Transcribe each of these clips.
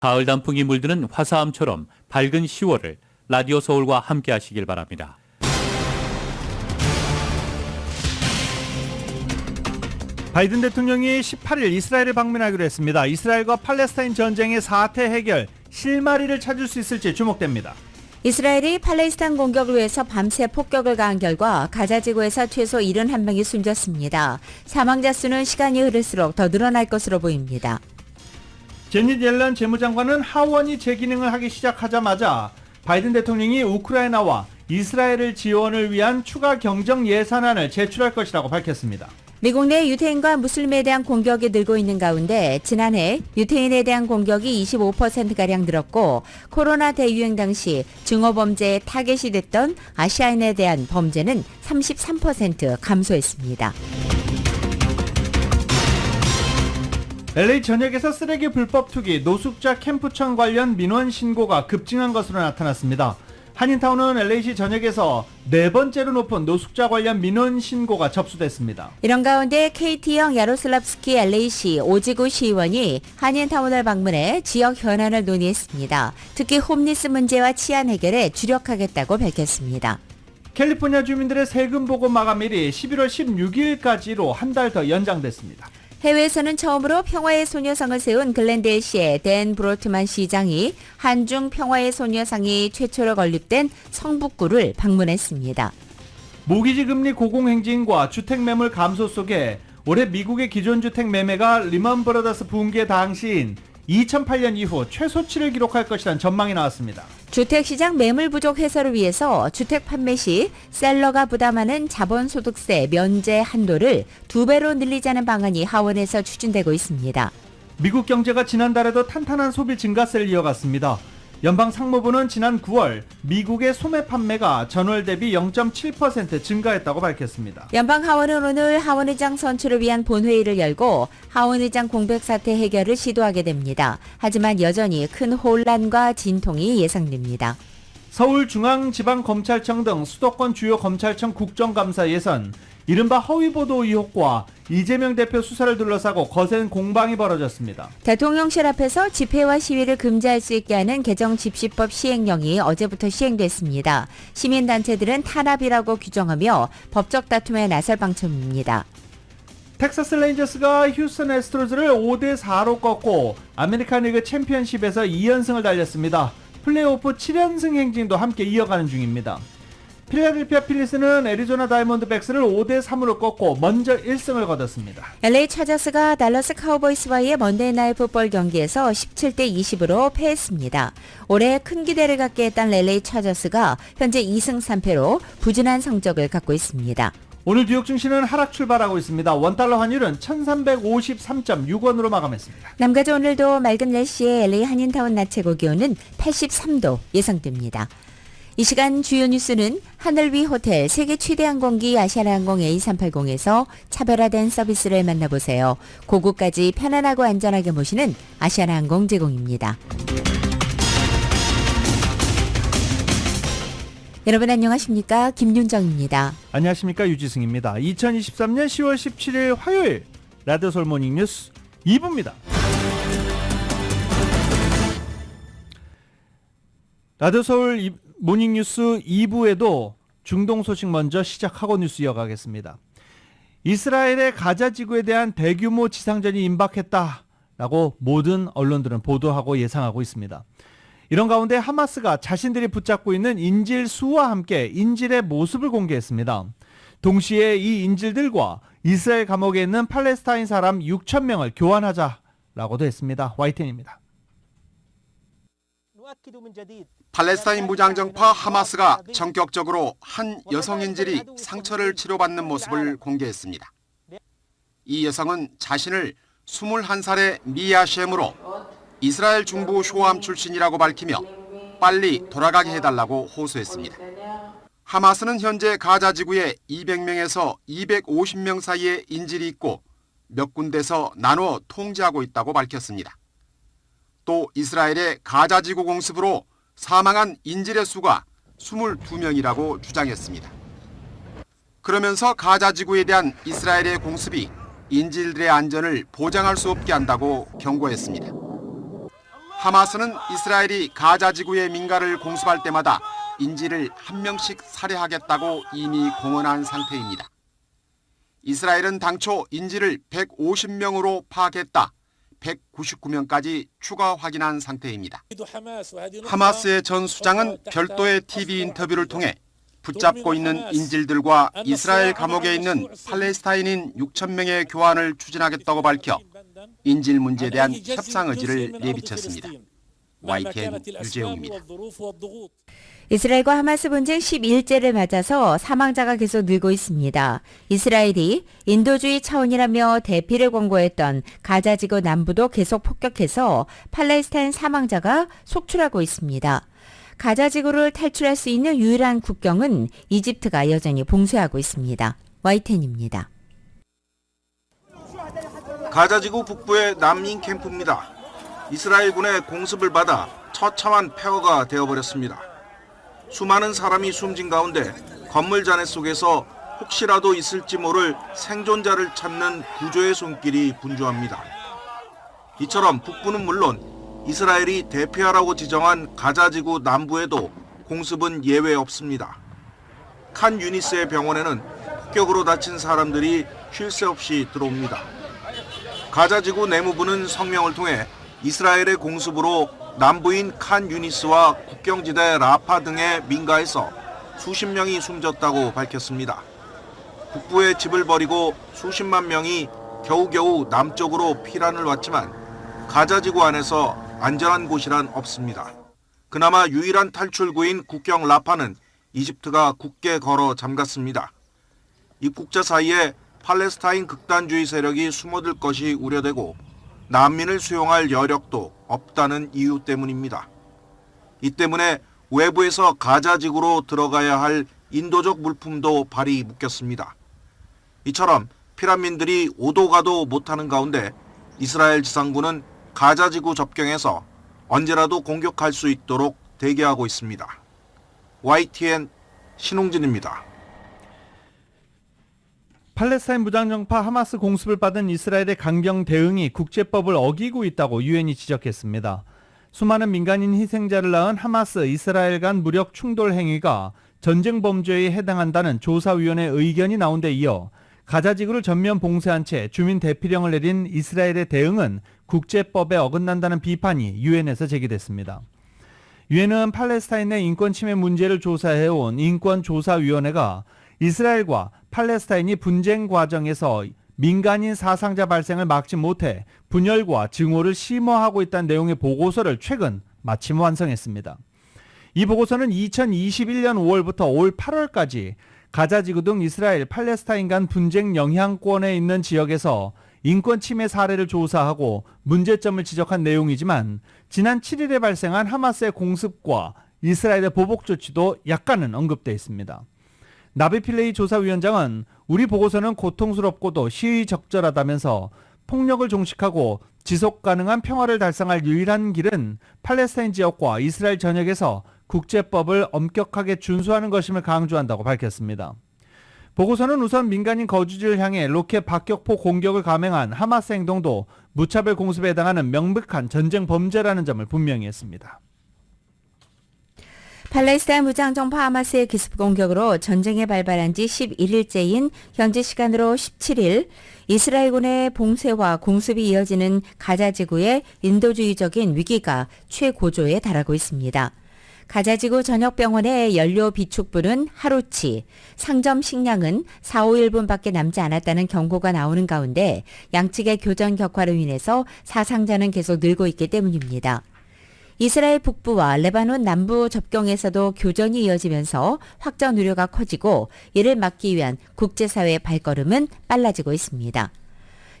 가을 단풍이 물드는 화사함처럼 밝은 10월을 라디오 서울과 함께 하시길 바랍니다. 바이든 대통령이 18일 이스라엘을 방문하기로 했습니다. 이스라엘과 팔레스타인 전쟁의 사태 해결, 실마리를 찾을 수 있을지 주목됩니다. 이스라엘이 팔레스타인 공격을 위해서 밤새 폭격을 가한 결과 가자지구에서 최소 71명이 숨졌습니다. 사망자 수는 시간이 흐를수록 더 늘어날 것으로 보입니다. 제닛 옐런 재무장관은 하원이 재기능을 하기 시작하자마자 바이든 대통령이 우크라이나와 이스라엘을 지원을 위한 추가 경정 예산안을 제출할 것이라고 밝혔습니다. 미국 내 유태인과 무슬림에 대한 공격이 늘고 있는 가운데 지난해 유태인에 대한 공격이 25%가량 늘었고 코로나 대유행 당시 증오범죄의 타겟이 됐던 아시아인에 대한 범죄는 33% 감소했습니다. LA 전역에서 쓰레기 불법 투기, 노숙자 캠프천 관련 민원 신고가 급증한 것으로 나타났습니다. 한인타운은 LA시 전역에서 네 번째로 높은 노숙자 관련 민원 신고가 접수됐습니다. 이런 가운데 KT형 야로슬랍스키 LA시 오지구 시의원이 한인타운을 방문해 지역 현안을 논의했습니다. 특히 홈리스 문제와 치안 해결에 주력하겠다고 밝혔습니다. 캘리포니아 주민들의 세금 보고 마감일이 11월 16일까지로 한 달 더 연장됐습니다. 해외에서는 처음으로 평화의 소녀상을 세운 글렌데일시의 댄 브로트만 시장이 한중 평화의 소녀상이 최초로 건립된 성북구를 방문했습니다. 모기지 금리 고공행진과 주택 매물 감소 속에 올해 미국의 기존 주택 매매가 리먼 브라더스 붕괴 당시인 2008년 이후 최소치를 기록할 것이라는 전망이 나왔습니다. 주택시장 매물 부족 해소를 위해서 주택 판매 시 셀러가 부담하는 자본소득세 면제 한도를 2배로 늘리자는 방안이 하원에서 추진되고 있습니다. 미국 경제가 지난달에도 탄탄한 소비 증가세를 이어갔습니다. 연방 상무부는 지난 9월 미국의 소매 판매가 전월 대비 0.7% 증가했다고 밝혔습니다. 연방 하원은 오늘 하원의장 선출을 위한 본회의를 열고 하원의장 공백 사태 해결을 시도하게 됩니다. 하지만 여전히 큰 혼란과 진통이 예상됩니다. 서울중앙지방검찰청 등 수도권 주요 검찰청 국정감사 예선, 이른바 허위보도 의혹과 이재명 대표 수사를 둘러싸고 거센 공방이 벌어졌습니다. 대통령실 앞에서 집회와 시위를 금지할 수 있게 하는 개정집시법 시행령이 어제부터 시행됐습니다. 시민단체들은 탄압이라고 규정하며 법적 다툼에 나설 방침입니다. 텍사스 레인저스가 휴스턴 애스트로즈를 5대4로 꺾고 아메리칸 리그 챔피언십에서 2연승을 달렸습니다. 플레이오프 7연승 행진도 함께 이어가는 중입니다. 필라델피아 필리스는 애리조나 다이몬드백스를 5대3으로 꺾고 먼저 1승을 거뒀습니다. LA 차저스가 달러스 카우보이스와의 먼데이 나잇 풋볼 경기에서 17대20으로 패했습니다. 올해 큰 기대를 갖게 했던 LA 차저스가 현재 2승 3패로 부진한 성적을 갖고 있습니다. 오늘 뉴욕 증시는 하락 출발하고 있습니다. 원달러 환율은 1353.6원으로 마감했습니다. 남가주 오늘도 맑은 날씨에 LA 한인타운 낮 최고 기온은 83도 예상됩니다. 이 시간 주요 뉴스는 하늘 위 호텔 세계 최대 항공기 아시아나항공 A380에서 차별화된 서비스를 만나보세요. 고국까지 편안하고 안전하게 모시는 아시아나항공 제공입니다. 여러분 안녕하십니까? 김윤정입니다. 안녕하십니까? 유지승입니다. 2023년 10월 17일 화요일 라디오 서울 모닝 뉴스 2부입니다. 라디오 서울 모닝뉴스 2부에도 중동 소식 먼저 시작하고 뉴스 이어가겠습니다. 이스라엘의 가자 지구에 대한 대규모 지상전이 임박했다라고 모든 언론들은 보도하고 예상하고 있습니다. 이런 가운데 하마스가 자신들이 붙잡고 있는 인질 수와 함께 인질의 모습을 공개했습니다. 동시에 이 인질들과 이스라엘 감옥에 있는 팔레스타인 사람 6,000명을 교환하자라고도 했습니다. YTN입니다. 팔레스타인 무장정파 하마스가 전격적으로 한 여성인질이 상처를 치료받는 모습을 공개했습니다. 이 여성은 자신을 21살의 미아 셴으로 이스라엘 중부 쇼암 출신이라고 밝히며 빨리 돌아가게 해달라고 호소했습니다. 하마스는 현재 가자 지구에 200명에서 250명 사이의 인질이 있고 몇 군데서 나눠 통제하고 있다고 밝혔습니다. 또 이스라엘의 가자 지구 공습으로 사망한 인질의 수가 22명이라고 주장했습니다. 그러면서 가자 지구에 대한 이스라엘의 공습이 인질들의 안전을 보장할 수 없게 한다고 경고했습니다. 하마스는 이스라엘이 가자 지구의 민가를 공습할 때마다 인질을 한 명씩 살해하겠다고 이미 공언한 상태입니다. 이스라엘은 당초 인질을 150명으로 파악했다. 199명까지 추가 확인한 상태입니다. 하마스의 전 수장은 별도의 TV 인터뷰를 통해 붙잡고 있는 인질들과 이스라엘 감옥에 있는 팔레스타인인 6천 명의 교환을 추진하겠다고 밝혀 인질 문제에 대한 협상 의지를 내비쳤습니다. YTN 유재웅입니다. 이스라엘과 하마스 분쟁 11일째를 맞아서 사망자가 계속 늘고 있습니다. 이스라엘이 인도주의 차원이라며 대피를 권고했던 가자지구 남부도 계속 폭격해서 팔레스타인 사망자가 속출하고 있습니다. 가자지구를 탈출할 수 있는 유일한 국경은 이집트가 여전히 봉쇄하고 있습니다. YTN입니다. 가자지구 북부의 난민 캠프입니다. 이스라엘군의 공습을 받아 처참한 폐허가 되어버렸습니다. 수많은 사람이 숨진 가운데 건물 잔해 속에서 혹시라도 있을지 모를 생존자를 찾는 구조의 손길이 분주합니다. 이처럼 북부는 물론 이스라엘이 대피하라고 지정한 가자지구 남부에도 공습은 예외 없습니다. 칸 유니스의 병원에는 폭격으로 다친 사람들이 쉴 새 없이 들어옵니다. 가자지구 내무부는 성명을 통해 이스라엘의 공습으로 남부인 칸 유니스와 국경지대 라파 등의 민가에서 수십 명이 숨졌다고 밝혔습니다. 북부에 집을 버리고 수십만 명이 겨우겨우 남쪽으로 피난을 왔지만 가자지구 안에서 안전한 곳이란 없습니다. 그나마 유일한 탈출구인 국경 라파는 이집트가 굳게 걸어 잠갔습니다. 입국자 사이에 팔레스타인 극단주의 세력이 숨어들 것이 우려되고 난민을 수용할 여력도 없다는 이유 때문입니다. 이 때문에 외부에서 가자지구로 들어가야 할 인도적 물품도 발이 묶였습니다. 이처럼 피난민들이 오도 가도 못하는 가운데 이스라엘 지상군은 가자지구 접경에서 언제라도 공격할 수 있도록 대기하고 있습니다. YTN 신홍진입니다. 팔레스타인 무장정파 하마스 공습을 받은 이스라엘의 강경 대응이 국제법을 어기고 있다고 유엔이 지적했습니다. 수많은 민간인 희생자를 낳은 하마스 이스라엘 간 무력 충돌 행위가 전쟁 범죄에 해당한다는 조사위원회 의견이 나온 데 이어 가자지구를 전면 봉쇄한 채 주민 대피령을 내린 이스라엘의 대응은 국제법에 어긋난다는 비판이 유엔에서 제기됐습니다. 유엔은 팔레스타인의 인권 침해 문제를 조사해온 인권조사위원회가 이스라엘과 팔레스타인이 분쟁 과정에서 민간인 사상자 발생을 막지 못해 분열과 증오를 심화하고 있다는 내용의 보고서를 최근 마침 완성했습니다. 이 보고서는 2021년 5월부터 올 8월까지 가자지구 등 이스라엘, 팔레스타인 간 분쟁 영향권에 있는 지역에서 인권 침해 사례를 조사하고 문제점을 지적한 내용이지만 지난 7일에 발생한 하마스의 공습과 이스라엘의 보복 조치도 약간은 언급되어 있습니다. 나비필레이 조사위원장은 우리 보고서는 고통스럽고도 시의적절하다면서 폭력을 종식하고 지속 가능한 평화를 달성할 유일한 길은 팔레스타인 지역과 이스라엘 전역에서 국제법을 엄격하게 준수하는 것임을 강조한다고 밝혔습니다. 보고서는 우선 민간인 거주지를 향해 로켓 박격포 공격을 감행한 하마스 행동도 무차별 공습에 해당하는 명백한 전쟁 범죄라는 점을 분명히 했습니다. 팔레스타인 무장정파 하마스의 기습 공격으로 전쟁이 발발한 지 11일째인 현지 시간으로 17일 이스라엘군의 봉쇄와 공습이 이어지는 가자지구의 인도주의적인 위기가 최고조에 달하고 있습니다. 가자지구 전역병원의 연료 비축불은 하루치, 상점 식량은 4, 5일분밖에 남지 않았다는 경고가 나오는 가운데 양측의 교전 격화로 인해서 사상자는 계속 늘고 있기 때문입니다. 이스라엘 북부와 레바논 남부 접경에서도 교전이 이어지면서 확전 우려가 커지고 이를 막기 위한 국제사회의 발걸음은 빨라지고 있습니다.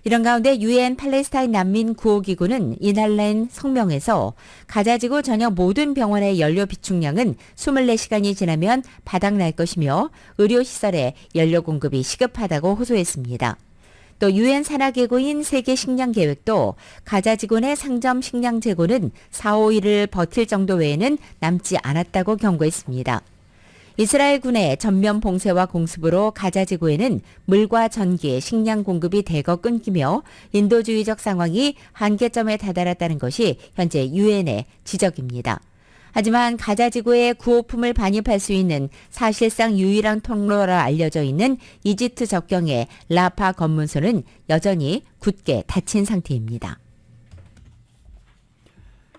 이런 가운데 유엔 팔레스타인 난민 구호기구는 이날 낸 성명에서 가자지구 전역 모든 병원의 연료 비축량은 24시간이 지나면 바닥날 것이며 의료시설에 연료 공급이 시급하다고 호소했습니다. 또 유엔 산하기구인 세계식량계획도 가자지구 내 상점 식량 재고는 4, 5일을 버틸 정도 외에는 남지 않았다고 경고했습니다. 이스라엘 군의 전면 봉쇄와 공습으로 가자 지구에는 물과 전기, 식량 공급이 대거 끊기며 인도주의적 상황이 한계점에 다다랐다는 것이 현재 유엔의 지적입니다. 하지만 가자 지구에 구호품을 반입할 수 있는 사실상 유일한 통로라 알려져 있는 이집트 접경의 라파 검문소는 여전히 굳게 닫힌 상태입니다.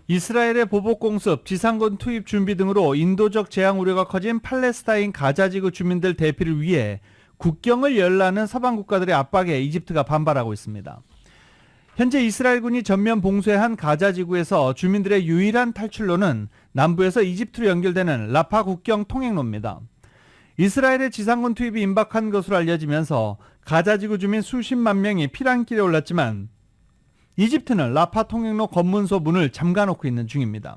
이스라엘의 보복 공습, 지상군 투입 준비 등으로 인도적 재앙 우려가 커진 팔레스타인 가자지구 주민들 대피를 위해 국경을 열라는 서방 국가들의 압박에 이집트가 반발하고 있습니다. 현재 이스라엘군이 전면 봉쇄한 가자지구에서 주민들의 유일한 탈출로는 남부에서 이집트로 연결되는 라파 국경 통행로입니다. 이스라엘의 지상군 투입이 임박한 것으로 알려지면서 가자지구 주민 수십만 명이 피난길에 올랐지만 이집트는 라파 통행로 검문소 문을 잠가놓고 있는 중입니다.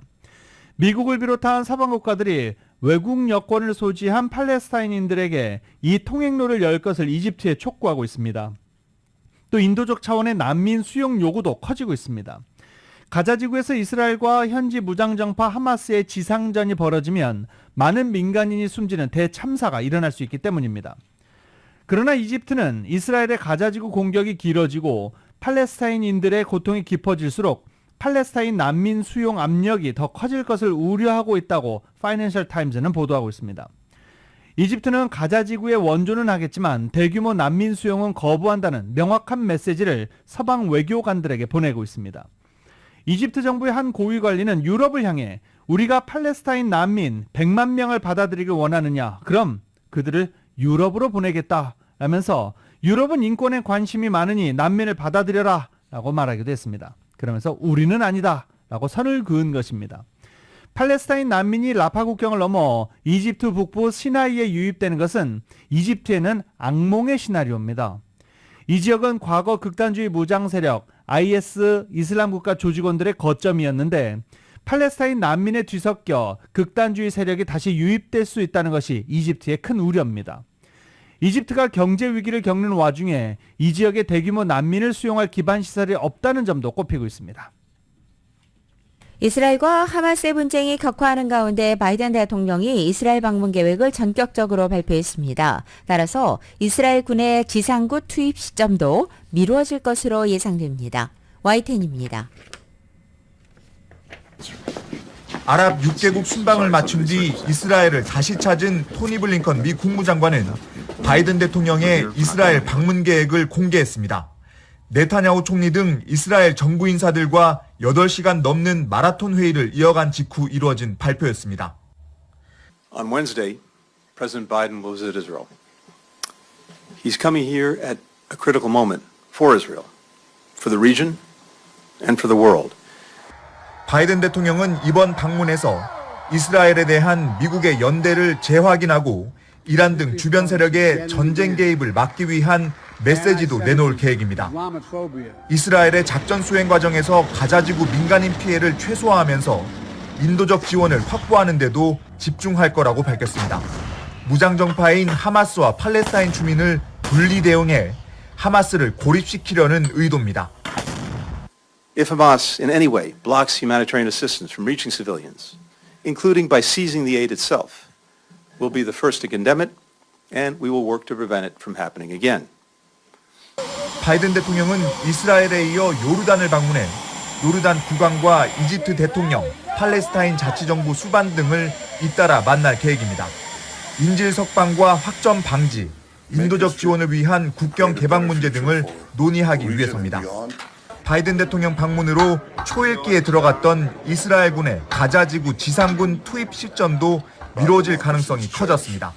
미국을 비롯한 서방 국가들이 외국 여권을 소지한 팔레스타인인들에게 이 통행로를 열 것을 이집트에 촉구하고 있습니다. 또 인도적 차원의 난민 수용 요구도 커지고 있습니다. 가자지구에서 이스라엘과 현지 무장정파 하마스의 지상전이 벌어지면 많은 민간인이 숨지는 대참사가 일어날 수 있기 때문입니다. 그러나 이집트는 이스라엘의 가자지구 공격이 길어지고 팔레스타인인들의 고통이 깊어질수록 팔레스타인 난민 수용 압력이 더 커질 것을 우려하고 있다고 파이낸셜 타임즈는 보도하고 있습니다. 이집트는 가자지구에 원조는 하겠지만 대규모 난민 수용은 거부한다는 명확한 메시지를 서방 외교관들에게 보내고 있습니다. 이집트 정부의 한 고위 관리는 유럽을 향해 우리가 팔레스타인 난민 100만 명을 받아들이길 원하느냐? 그럼 그들을 유럽으로 보내겠다 라면서 유럽은 인권에 관심이 많으니 난민을 받아들여라 라고 말하기도 했습니다. 그러면서 우리는 아니다 라고 선을 그은 것입니다. 팔레스타인 난민이 라파 국경을 넘어 이집트 북부 시나이에 유입되는 것은 이집트에는 악몽의 시나리오입니다. 이 지역은 과거 극단주의 무장 세력 IS 이슬람 국가 조직원들의 거점이었는데 팔레스타인 난민에 뒤섞여 극단주의 세력이 다시 유입될 수 있다는 것이 이집트의 큰 우려입니다. 이집트가 경제 위기를 겪는 와중에 이 지역에 대규모 난민을 수용할 기반 시설이 없다는 점도 꼽히고 있습니다. 이스라엘과 하마스의 분쟁이 격화하는 가운데 바이든 대통령이 이스라엘 방문 계획을 전격적으로 발표했습니다. 따라서 이스라엘 군의 지상군 투입 시점도 미뤄질 것으로 예상됩니다. YTN입니다. 아랍 6개국 순방을 마친 뒤 이스라엘을 다시 찾은 토니 블링컨 미 국무장관은 바이든 대통령의 이스라엘 방문 계획을 공개했습니다. 네타냐후 총리 등 이스라엘 정부 인사들과 8시간 넘는 마라톤 회의를 이어간 직후 이루어진 발표였습니다. On Wednesday, President Biden will visit Israel. He's coming here at a critical moment for Israel, for the region, and for the world. 바이든 대통령은 이번 방문에서 이스라엘에 대한 미국의 연대를 재확인하고 이란 등 주변 세력의 전쟁 개입을 막기 위한 메시지도 내놓을 계획입니다. 이스라엘의 작전 수행 과정에서 가자지구 민간인 피해를 최소화하면서 인도적 지원을 확보하는 데도 집중할 거라고 밝혔습니다. 무장정파인 하마스와 팔레스타인 주민을 분리 대응해 하마스를 고립시키려는 의도입니다. If Hamas in any way blocks humanitarian assistance from reaching civilians, including by seizing the aid itself, we'll be the first to condemn it, and we will work to prevent it from happening again. 바이든 대통령은 이스라엘에 이어 요르단을 방문해 요르단 국왕과 이집트 대통령, 팔레스타인 자치정부 수반 등을 잇따라 만날 계획입니다. 인질 석방과 확전 방지, 인도적 지원을 위한 국경 개방 문제 등을 논의하기 위해서입니다. 바이든 대통령 방문으로 초읽기에 들어갔던 이스라엘군의 가자지구 지상군 투입 시점도 미뤄질 가능성이 커졌습니다.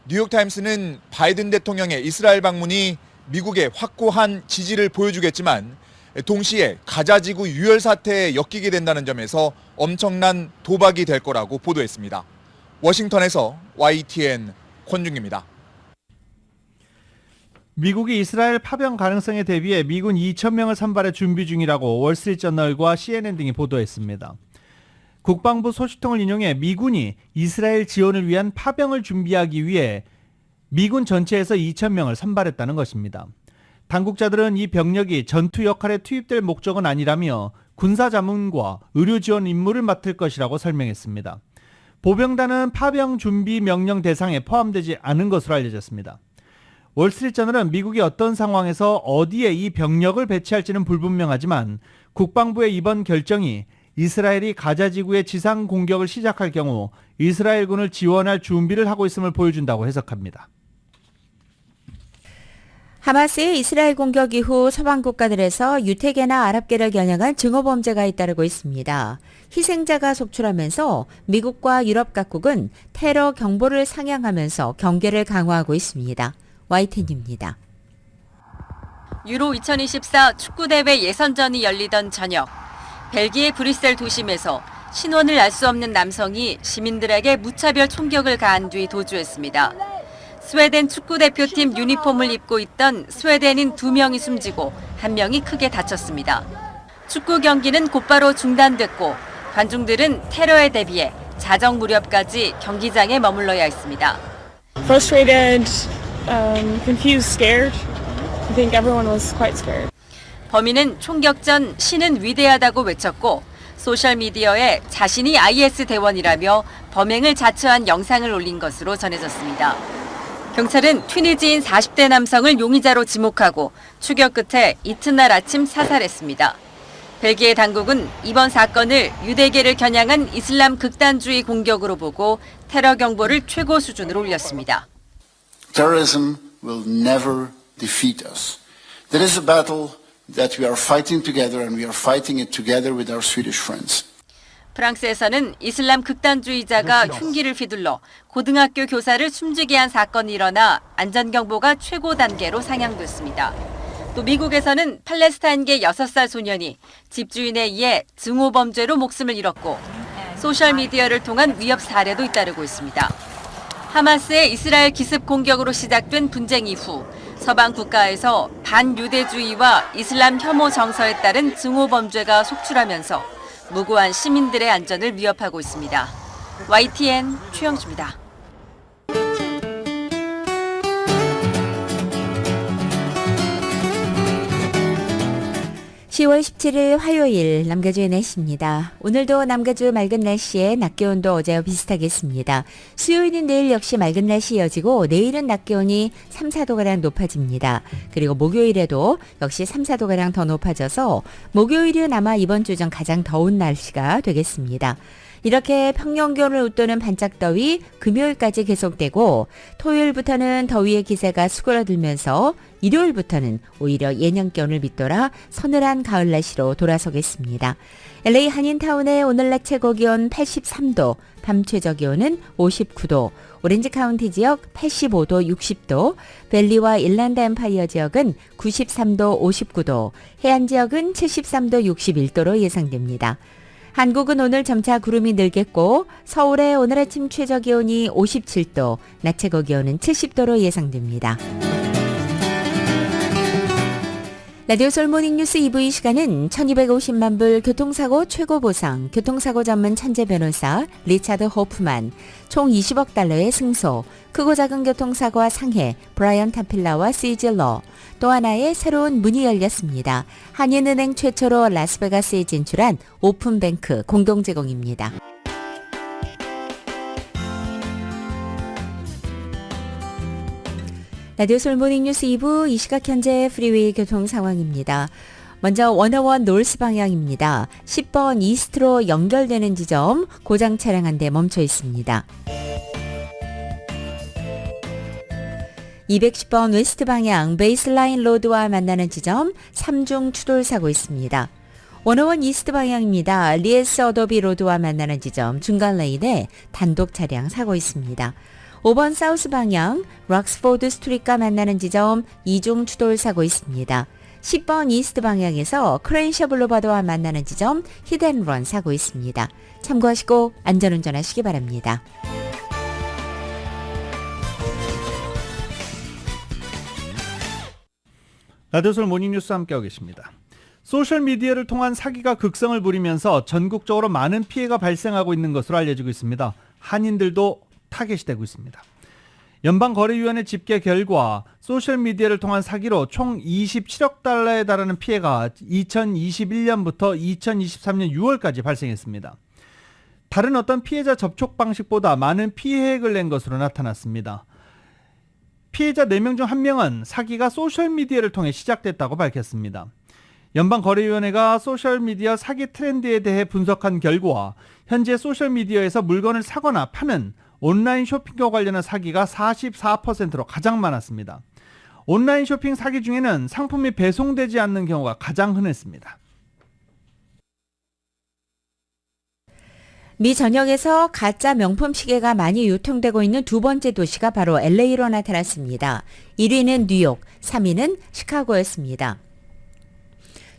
뉴욕타임스는 바이든 대통령의 이스라엘 방문이 미국의 확고한 지지를 보여주겠지만 동시에 가자지구 유혈 사태에 엮이게 된다는 점에서 엄청난 도박이 될 거라고 보도했습니다. 워싱턴에서 YTN 권중입니다. 미국이 이스라엘 파병 가능성에 대비해 미군 2,000명을 선발해 준비 중이라고 월스트리트저널과 CNN 등이 보도했습니다. 국방부 소식통을 인용해 미군이 이스라엘 지원을 위한 파병을 준비하기 위해 미군 전체에서 2,000명을 선발했다는 것입니다. 당국자들은 이 병력이 전투 역할에 투입될 목적은 아니라며 군사 자문과 의료 지원 임무를 맡을 것이라고 설명했습니다. 보병단은 파병 준비 명령 대상에 포함되지 않은 것으로 알려졌습니다. 월스트리트저널은 미국이 어떤 상황에서 어디에 이 병력을 배치할지는 불분명하지만 국방부의 이번 결정이 이스라엘이 가자 지구의 지상 공격을 시작할 경우 이스라엘군을 지원할 준비를 하고 있음을 보여준다고 해석합니다. 하마스의 이스라엘 공격 이후 서방 국가들에서 유태계나 아랍계를 겨냥한 증오 범죄가 잇따르고 있습니다. 희생자가 속출하면서 미국과 유럽 각국은 테러 경보를 상향하면서 경계를 강화하고 있습니다. YTN입니다. 유로 2024 축구대회 예선전이 열리던 저녁, 벨기에 브뤼셀 도심에서 신원을 알 수 없는 남성이 시민들에게 무차별 총격을 가한 뒤 도주했습니다. 스웨덴 축구대표팀 유니폼을 입고 있던 스웨덴인 2명이 숨지고 1명이 크게 다쳤습니다. 축구 경기는 곧바로 중단됐고 관중들은 테러에 대비해 자정 무렵까지 경기장에 머물러야 했습니다. Frustrated, confused, scared. I think everyone was quite scared. 범인은 총격 전 신은 위대하다고 외쳤고 소셜미디어에 자신이 IS 대원이라며 범행을 자처한 영상을 올린 것으로 전해졌습니다. 경찰은 튀니지인 40대 남성을 용의자로 지목하고 추격 끝에 이튿날 아침 사살했습니다. 벨기에 당국은 이번 사건을 유대계를 겨냥한 이슬람 극단주의 공격으로 보고 테러 경보를 최고 수준으로 올렸습니다. Terrorism will never defeat us. There is a battle that we are fighting together and we are fighting it together with our Swedish friends. 프랑스에서는 이슬람 극단주의자가 흉기를 휘둘러 고등학교 교사를 숨지게 한 사건이 일어나 안전경보가 최고 단계로 상향됐습니다. 또 미국에서는 팔레스타인계 6살 소년이 집주인에 의해 증오범죄로 목숨을 잃었고 소셜미디어를 통한 위협 사례도 잇따르고 있습니다. 하마스의 이스라엘 기습 공격으로 시작된 분쟁 이후 서방 국가에서 반유대주의와 이슬람 혐오 정서에 따른 증오범죄가 속출하면서 무고한 시민들의 안전을 위협하고 있습니다. YTN 최영주입니다. 10월 17일 화요일 남가주의 날씨입니다. 오늘도 남가주 맑은 날씨에 낮 기온도 어제와 비슷하겠습니다. 수요일인 내일 역시 맑은 날씨 이어지고 내일은 낮 기온이 3, 4도가량 높아집니다. 그리고 목요일에도 역시 3, 4도가량 더 높아져서 목요일은 아마 이번 주 중 가장 더운 날씨가 되겠습니다. 이렇게 평년기온을 웃도는 반짝더위 금요일까지 계속되고 토요일부터는 더위의 기세가 수그러들면서 일요일부터는 오히려 예년기온을 밑돌아 서늘한 가을 날씨로 돌아서겠습니다. LA 한인타운의 오늘 낮 최고기온 83도, 밤 최저기온은 59도, 오렌지 카운티 지역 85도, 60도, 벨리와 일란드 엠파이어 지역은 93도, 59도, 해안 지역은 73도, 61도로 예상됩니다. 한국은 오늘 점차 구름이 늘겠고 서울의 오늘 아침 최저기온이 57도, 낮 최고기온은 70도로 예상됩니다. 라디오 솔 모닝뉴스 2부 이 시간은 1250만 불 교통사고 최고보상, 교통사고 전문 천재 변호사 리차드 호프만, 총 20억 달러의 승소, 크고 작은 교통사고와 상해 브라이언 타필라와 시즐러, 또 하나의 새로운 문이 열렸습니다. 한인은행 최초로 라스베가스에 진출한 오픈뱅크 공동 제공입니다. 라디오 솔 모닝뉴스 2부 이 시각 현재 프리웨이 교통 상황입니다. 먼저 101 노스 방향입니다. 10번 이스트로 연결되는 지점 고장 차량 한 대 멈춰 있습니다. 210번 웨스트 방향 베이스라인 로드와 만나는 지점 3중 추돌 사고 있습니다. 101 이스트 방향입니다. 리에스 어도비 로드와 만나는 지점 중간 레인에 단독 차량 사고 있습니다. 5번 사우스 방향 락스포드 스트리트과 만나는 지점 2중 추돌 사고 있습니다. 10번 이스트 방향에서 크레인셔 블루바드와 만나는 지점 히든런 사고 있습니다. 참고하시고 안전운전하시기 바랍니다. 라디오솔 모닝뉴스 함께하고 계십니다. 소셜미디어를 통한 사기가 극성을 부리면서 전국적으로 많은 피해가 발생하고 있는 것으로 알려지고 있습니다. 한인들도 타겟이 되고 있습니다. 연방거래위원회 집계 결과 소셜미디어를 통한 사기로 총 27억 달러에 달하는 피해가 2021년부터 2023년 6월까지 발생했습니다. 다른 어떤 피해자 접촉 방식보다 많은 피해액을 낸 것으로 나타났습니다. 피해자 4명 중 1명은 사기가 소셜미디어를 통해 시작됐다고 밝혔습니다. 연방거래위원회가 소셜미디어 사기 트렌드에 대해 분석한 결과 현재 소셜미디어에서 물건을 사거나 파는 온라인 쇼핑과 관련한 사기가 44%로 가장 많았습니다. 온라인 쇼핑 사기 중에는 상품이 배송되지 않는 경우가 가장 흔했습니다. 미 전역에서 가짜 명품 시계가 많이 유통되고 있는 두 번째 도시가 바로 LA로 나타났습니다. 1위는 뉴욕, 3위는 시카고였습니다.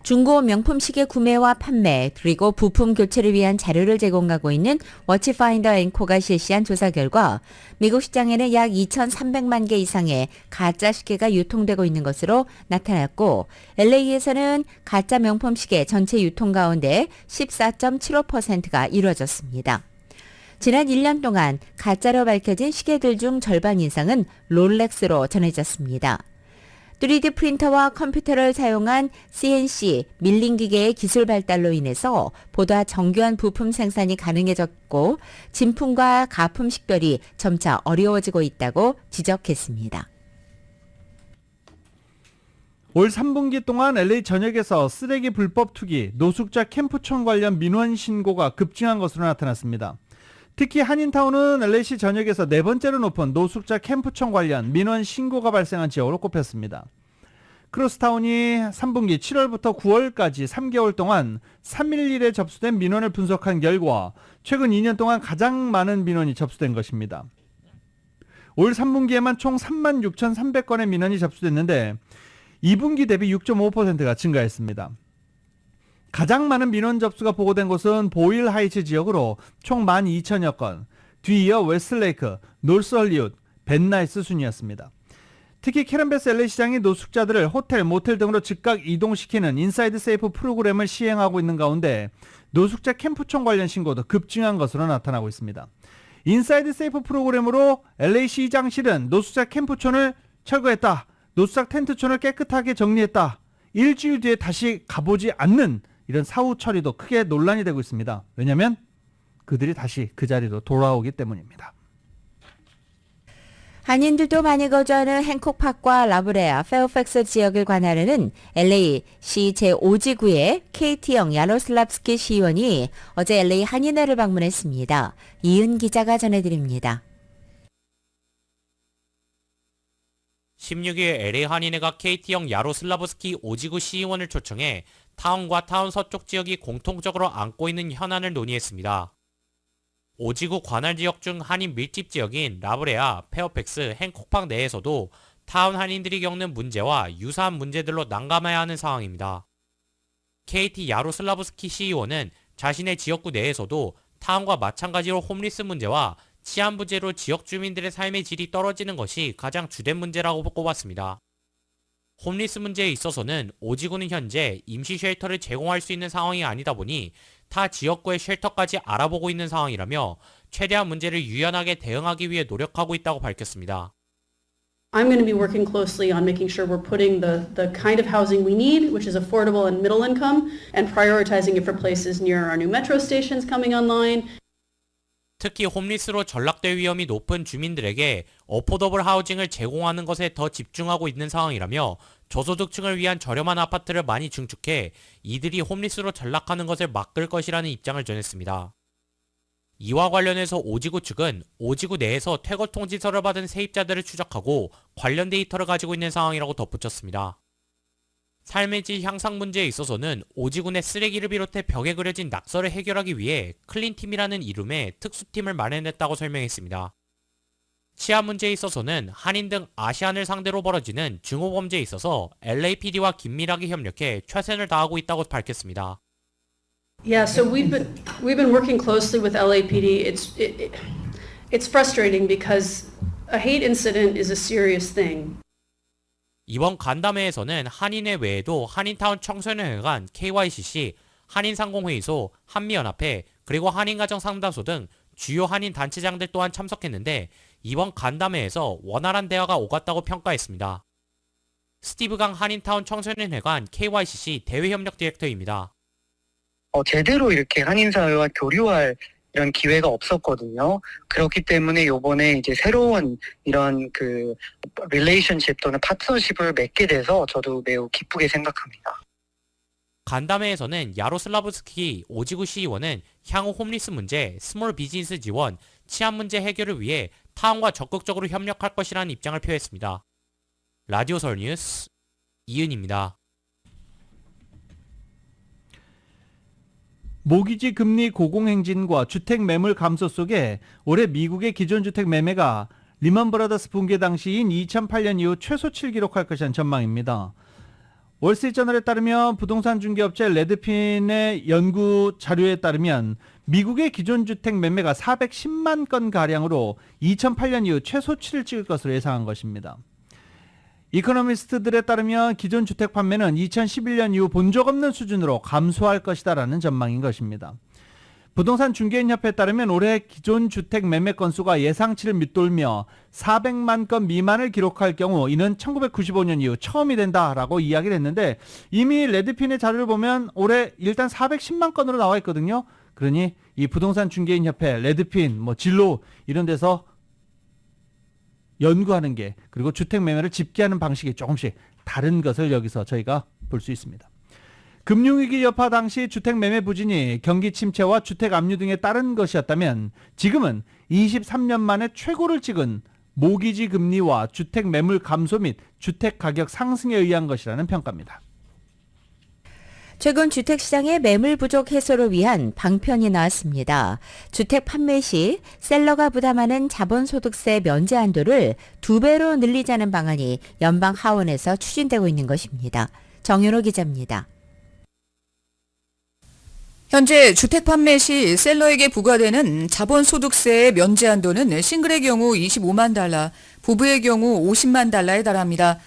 중고 명품 시계 구매와 판매 그리고 부품 교체를 위한 자료를 제공하고 있는 워치파인더 앵코가 실시한 조사 결과 미국 시장에는 약 2,300만 개 이상의 가짜 시계가 유통되고 있는 것으로 나타났고 LA에서는 가짜 명품 시계 전체 유통 가운데 14.75%가 이루어졌습니다. 지난 1년 동안 가짜로 밝혀진 시계들 중 절반 이상은 롤렉스로 전해졌습니다. 3D 프린터와 컴퓨터를 사용한 CNC 밀링 기계의 기술 발달로 인해서 보다 정교한 부품 생산이 가능해졌고 진품과 가품 식별이 점차 어려워지고 있다고 지적했습니다. 올 3분기 동안 LA 전역에서 쓰레기 불법 투기, 노숙자 캠프촌 관련 민원 신고가 급증한 것으로 나타났습니다. 특히 한인타운은 LA시 전역에서 4번째로 높은 노숙자 캠프촌 관련 민원 신고가 발생한 지역으로 꼽혔습니다. 크로스타운이 3분기 7월부터 9월까지 3개월 동안 311에 접수된 민원을 분석한 결과 최근 2년 동안 가장 많은 민원이 접수된 것입니다. 올 3분기에만 총 36,300건의 민원이 접수됐는데 2분기 대비 6.5%가 증가했습니다. 가장 많은 민원 접수가 보고된 곳은 보일 하이츠 지역으로 총 12,000여 건, 뒤이어 웨스트레이크, 노스 헐리우드, 벤나이스 순이었습니다. 특히 캐런베스 LA 시장이 노숙자들을 호텔, 모텔 등으로 즉각 이동시키는 인사이드 세이프 프로그램을 시행하고 있는 가운데 노숙자 캠프촌 관련 신고도 급증한 것으로 나타나고 있습니다. 인사이드 세이프 프로그램으로 LA 시장실은 노숙자 캠프촌을 철거했다, 노숙자 텐트촌을 깨끗하게 정리했다, 일주일 뒤에 다시 가보지 않는 이런 사후 처리도 크게 논란이 되고 있습니다. 왜냐하면 그들이 다시 그 자리로 돌아오기 때문입니다. 한인들도 많이 거주하는 행콕파크와 라브레아, 페어팩스 지역을 관할하는 LA시 제5지구의 KT형 야로슬랍스키 시의원이 어제 LA 한인회를 방문했습니다. 이은 기자가 전해드립니다. 16일 LA 한인회가 KT형 야로슬라브스키 5지구 시의원을 초청해 타운과 타운 서쪽 지역이 공통적으로 안고 있는 현안을 논의했습니다. 5지구 관할 지역 중 한인 밀집 지역인 라브레아, 페어팩스, 행콕팍 내에서도 타운 한인들이 겪는 문제와 유사한 문제들로 난감해야 하는 상황입니다. KT 야로슬라브스키 시의원은 자신의 지역구 내에서도 타운과 마찬가지로 홈리스 문제와 치안 부재로 지역 주민들의 삶의 질이 떨어지는 것이 가장 주된 문제라고 꼽았습니다. 홈리스 문제에 있어서는 5지구는 현재 임시 쉘터를 제공할 수 있는 상황이 아니다 보니 타 지역구의 쉘터까지 알아보고 있는 상황이라며 최대한 문제를 유연하게 대응하기 위해 노력하고 있다고 밝혔습니다. I'm going to be working closely on making sure we're putting the kind of housing we need, which is affordable and middle income, and prioritizing it for places near our new metro stations coming online. 특히 홈리스로 전락될 위험이 높은 주민들에게 어포더블 하우징을 제공하는 것에 더 집중하고 있는 상황이라며 저소득층을 위한 저렴한 아파트를 많이 증축해 이들이 홈리스로 전락하는 것을 막을 것이라는 입장을 전했습니다. 이와 관련해서 5지구 측은 5지구 내에서 퇴거 통지서를 받은 세입자들을 추적하고 관련 데이터를 가지고 있는 상황이라고 덧붙였습니다. 삶의 질 향상 문제에 있어서는 5지구 내 쓰레기를 비롯해 벽에 그려진 낙서를 해결하기 위해 클린팀이라는 이름의 특수팀을 마련했다고 설명했습니다. 치안 문제에 있어서는 한인 등 아시안을 상대로 벌어지는 증오범죄에 있어서 LAPD와 긴밀하게 협력해 최선을 다하고 있다고 밝혔습니다. Yeah, so we've been working closely with LAPD. It's frustrating because a hate incident is a serious thing. 이번 간담회에서는 한인회 외에도 한인타운 청소년회관 KYCC, 한인상공회의소, 한미연합회, 그리고 한인가정상담소 등 주요 한인 단체장들 또한 참석했는데 이번 간담회에서 원활한 대화가 오갔다고 평가했습니다. 스티브 강 한인타운 청소년회관 KYCC 대외협력 디렉터입니다. 제대로 이렇게 한인사회와 교류할 이런 기회가 없었거든요. 그렇기 때문에 요번에 이제 새로운 이런 그 릴레이션십 또는 파트너십을 맺게 돼서 저도 매우 기쁘게 생각합니다. 간담회에서는 야로슬라브스키 오지구 시의원은 향후 홈리스 문제, 스몰 비즈니스 지원, 치안 문제 해결을 위해 타운과 적극적으로 협력할 것이라는 입장을 표했습니다. 라디오 서울 뉴스 이은입니다. 모기지 금리 고공행진과 주택 매물 감소 속에 올해 미국의 기존 주택 매매가 리먼 브라더스 붕괴 당시인 2008년 이후 최소치를 기록할 것이라는 전망입니다. 월스트리트저널에 따르면 부동산 중개업체 레드핀의 연구 자료에 따르면 미국의 기존 주택 매매가 410만 건 가량으로 2008년 이후 최소치를 찍을 것으로 예상한 것입니다. 이코노미스트들에 따르면 기존 주택 판매는 2011년 이후 본 적 없는 수준으로 감소할 것이다라는 전망인 것입니다. 부동산 중개인협회에 따르면 올해 기존 주택 매매 건수가 예상치를 밑돌며 400만 건 미만을 기록할 경우 이는 1995년 이후 처음이 된다라고 이야기를 했는데 이미 레드핀의 자료를 보면 올해 일단 410만 건으로 나와 있거든요. 그러니 이 부동산 중개인협회, 레드핀, 진로 이런 데서 연구하는 게 그리고 주택 매매를 집계하는 방식이 조금씩 다른 것을 여기서 저희가 볼 수 있습니다. 금융위기 여파 당시 주택 매매 부진이 경기 침체와 주택 압류 등에 따른 것이었다면 지금은 23년 만에 최고를 찍은 모기지 금리와 주택 매물 감소 및 주택 가격 상승에 의한 것이라는 평가입니다. 최근 주택시장의 매물 부족 해소를 위한 방편이 나왔습니다. 주택 판매 시 셀러가 부담하는 자본소득세 면제 한도를 2배로 늘리자는 방안이 연방 하원에서 추진되고 있는 것입니다. 정윤호 기자입니다. 현재 주택 판매 시 셀러에게 부과되는 자본소득세의 면제 한도는 싱글의 경우 25만 달러, 부부의 경우 50만 달러에 달합니다.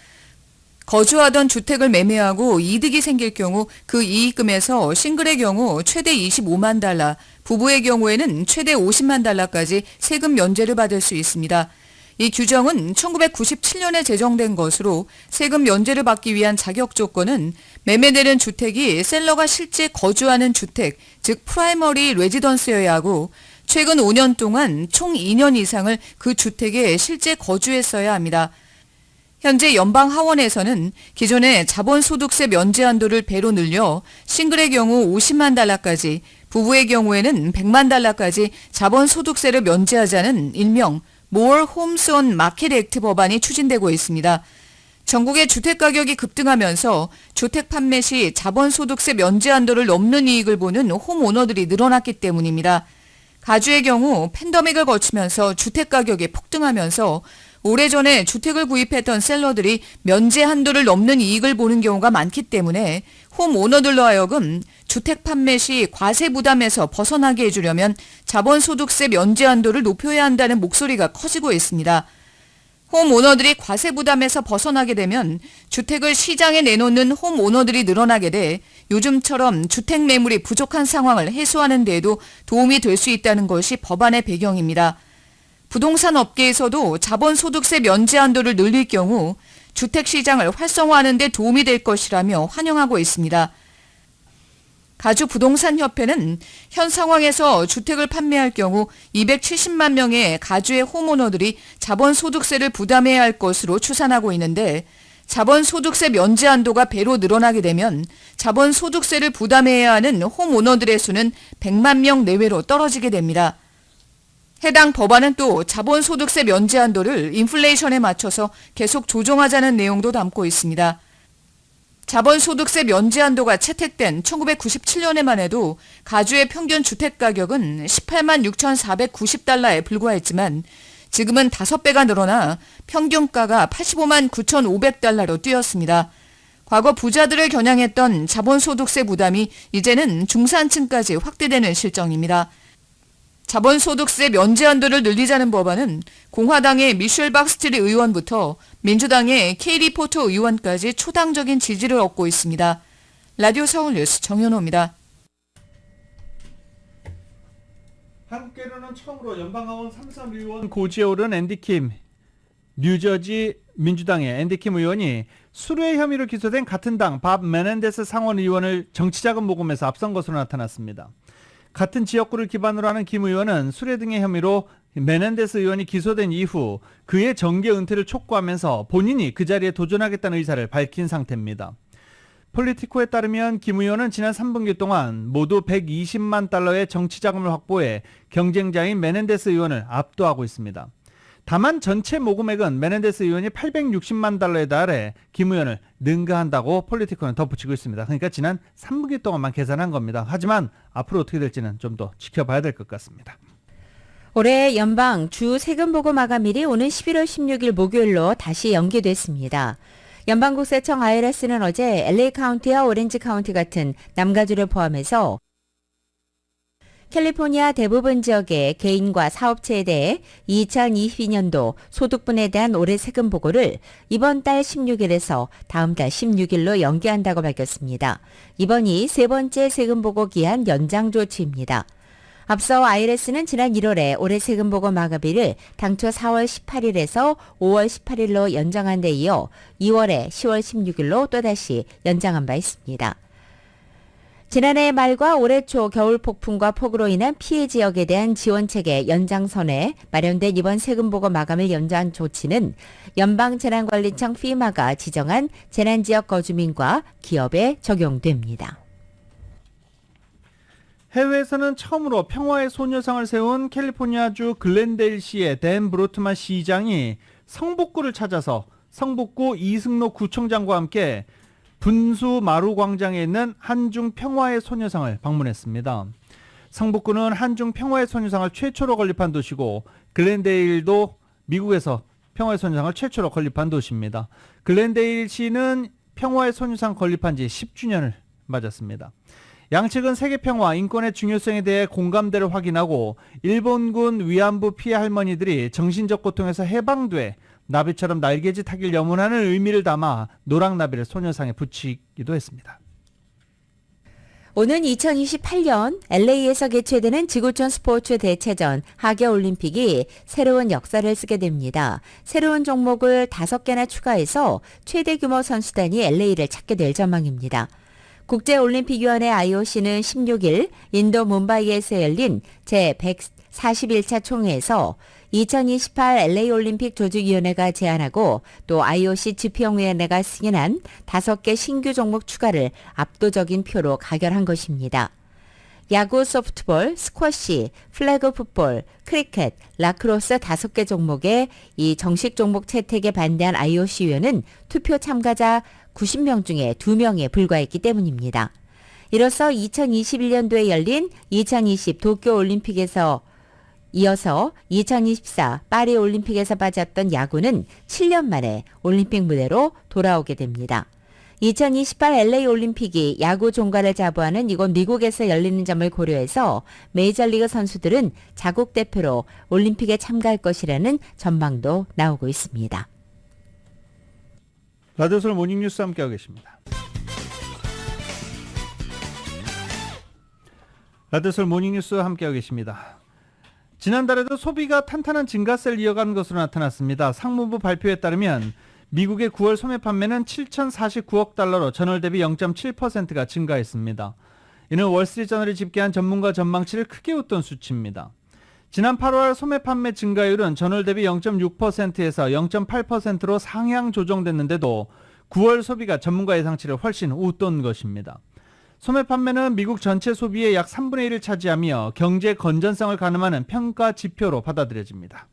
거주하던 주택을 매매하고 이득이 생길 경우 그 이익금에서 싱글의 경우 최대 25만 달러, 부부의 경우에는 최대 50만 달러까지 세금 면제를 받을 수 있습니다. 이 규정은 1997년에 제정된 것으로 세금 면제를 받기 위한 자격 조건은 매매되는 주택이 셀러가 실제 거주하는 주택, 즉 프라이머리 레지던스여야 하고 최근 5년 동안 총 2년 이상을 그 주택에 실제 거주했어야 합니다. 현재 연방 하원에서는 기존의 자본소득세 면제 한도를 배로 늘려 싱글의 경우 50만 달러까지, 부부의 경우에는 100만 달러까지 자본소득세를 면제하자는 일명 More Homes on Market Act 법안이 추진되고 있습니다. 전국의 주택가격이 급등하면서 주택 판매 시 자본소득세 면제 한도를 넘는 이익을 보는 홈오너들이 늘어났기 때문입니다. 가주의 경우 팬데믹을 거치면서 주택가격이 폭등하면서 오래전에 주택을 구입했던 셀러들이 면제 한도를 넘는 이익을 보는 경우가 많기 때문에 홈오너들로 하여금 주택 판매 시 과세 부담에서 벗어나게 해주려면 자본소득세 면제 한도를 높여야 한다는 목소리가 커지고 있습니다. 홈오너들이 과세 부담에서 벗어나게 되면 주택을 시장에 내놓는 홈오너들이 늘어나게 돼 요즘처럼 주택 매물이 부족한 상황을 해소하는 데에도 도움이 될 수 있다는 것이 법안의 배경입니다. 부동산 업계에서도 자본소득세 면제 한도를 늘릴 경우 주택시장을 활성화하는 데 도움이 될 것이라며 환영하고 있습니다. 가주부동산협회는 현 상황에서 주택을 판매할 경우 270만 명의 가주의 홈오너들이 자본소득세를 부담해야 할 것으로 추산하고 있는데 자본소득세 면제 한도가 배로 늘어나게 되면 자본소득세를 부담해야 하는 홈오너들의 수는 100만 명 내외로 떨어지게 됩니다. 해당 법안은 또 자본소득세 면제 한도를 인플레이션에 맞춰서 계속 조정하자는 내용도 담고 있습니다. 자본소득세 면제 한도가 채택된 1997년에만 해도 가주의 평균 주택가격은 18만 6,490달러에 불과했지만 지금은 5배가 늘어나 평균가가 85만 9,500달러로 뛰었습니다. 과거 부자들을 겨냥했던 자본소득세 부담이 이제는 중산층까지 확대되는 실정입니다. 자본소득세 면제 한도를 늘리자는 법안은 공화당의 미셸 박스트리 의원부터 민주당의 케이리 포터 의원까지 초당적인 지지를 얻고 있습니다. 라디오 서울뉴스 정현호입니다. 한국계로는 처음으로 연방하원 33의원 고지에 오른 앤디킴, 뉴저지 민주당의 앤디킴 의원이 수뢰 혐의로 기소된 같은 당 밥 메넨데스 상원 의원을 정치자금 모금에서 앞선 것으로 나타났습니다. 같은 지역구를 기반으로 하는 김 의원은 수뢰 등의 혐의로 메넨데스 의원이 기소된 이후 그의 정계 은퇴를 촉구하면서 본인이 그 자리에 도전하겠다는 의사를 밝힌 상태입니다. 폴리티코에 따르면 김 의원은 지난 3분기 동안 모두 120만 달러의 정치 자금을 확보해 경쟁자인 메넨데스 의원을 압도하고 있습니다. 다만 전체 모금액은 메넨데스 의원이 860만 달러에 달해 김 의원을 능가한다고 폴리티코는 덧붙이고 있습니다. 그러니까 지난 3분기 동안만 계산한 겁니다. 하지만 앞으로 어떻게 될지는 좀 더 지켜봐야 될 것 같습니다. 올해 연방 주 세금 보고 마감일이 오는 11월 16일 목요일로 다시 연기됐습니다. 연방국세청 IRS는 어제 LA 카운티와 오렌지 카운티 같은 남가주를 포함해서 캘리포니아 대부분 지역의 개인과 사업체에 대해 2022년도 소득분에 대한 올해 세금 보고를 이번 달 16일에서 다음 달 16일로 연기한다고 밝혔습니다. 이번이 세 번째 세금 보고 기한 연장 조치입니다. 앞서 IRS는 지난 1월에 올해 세금 보고 마감일을 당초 4월 18일에서 5월 18일로 연장한 데 이어 2월에 10월 16일로 또다시 연장한 바 있습니다. 지난해 말과 올해 초 겨울 폭풍과 폭우로 인한 피해 지역에 대한 지원책의 연장선에 마련된 이번 세금 보고 마감일 연장 조치는 연방재난관리청 FEMA가 지정한 재난지역 거주민과 기업에 적용됩니다. 해외에서는 처음으로 평화의 소녀상을 세운 캘리포니아주 글렌데일시의 댄 브로트만 시장이 성북구를 찾아서 성북구 이승로 구청장과 함께 분수 마루 광장에 있는 한중 평화의 소녀상을 방문했습니다. 성북구는 한중 평화의 소녀상을 최초로 건립한 도시고 글렌데일도 미국에서 평화의 소녀상을 최초로 건립한 도시입니다. 글렌데일시는 평화의 소녀상 건립한 지 10주년을 맞았습니다. 양측은 세계평화, 인권의 중요성에 대해 공감대를 확인하고 일본군 위안부 피해 할머니들이 정신적 고통에서 해방돼 나비처럼 날개짓 하길 염원하는 의미를 담아 노랑나비를 소녀상에 붙이기도 했습니다. 오는 2028년 LA에서 개최되는 지구촌 스포츠 대체전 하계올림픽이 새로운 역사를 쓰게 됩니다. 새로운 종목을 5개나 추가해서 최대 규모 선수단이 LA를 찾게 될 전망입니다. 국제올림픽위원회 IOC는 16일 인도 뭄바이에서 열린 제141차 총회에서 2028 LA올림픽 조직위원회가 제안하고 또 IOC 집행위원회가 승인한 5개 신규 종목 추가를 압도적인 표로 가결한 것입니다. 야구, 소프트볼, 스쿼시, 플래그 풋볼, 크리켓, 라크로스 5개 종목의 이 정식 종목 채택에 반대한 IOC위원은 투표 참가자 90명 중에 2명에 불과했기 때문입니다. 이로써 2021년도에 열린 2020 도쿄올림픽에서 이어서 2024 파리올림픽에서 빠졌던 야구는 7년 만에 올림픽 무대로 돌아오게 됩니다. 2028 LA올림픽이 야구 종가를 자부하는 이곳 미국에서 열리는 점을 고려해서 메이저리그 선수들은 자국 대표로 올림픽에 참가할 것이라는 전망도 나오고 있습니다. 라디오솔 모닝뉴스 함께하고 계십니다. 라디오솔 모닝뉴스 함께하고 계십니다. 지난달에도 소비가 탄탄한 증가세를 이어간 것으로 나타났습니다. 상무부 발표에 따르면 미국의 9월 소매 판매는 7,049억 달러로 전월 대비 0.7%가 증가했습니다. 이는 월스트리트저널이 집계한 전문가 전망치를 크게 웃돈 수치입니다. 지난 8월 소매 판매 증가율은 전월 대비 0.6%에서 0.8%로 상향 조정됐는데도 9월 소비가 전문가 예상치를 훨씬 웃돈 것입니다. 소매 판매는 미국 전체 소비의 약 3분의 1을 차지하며 경제 건전성을 가늠하는 평가 지표로 받아들여집니다.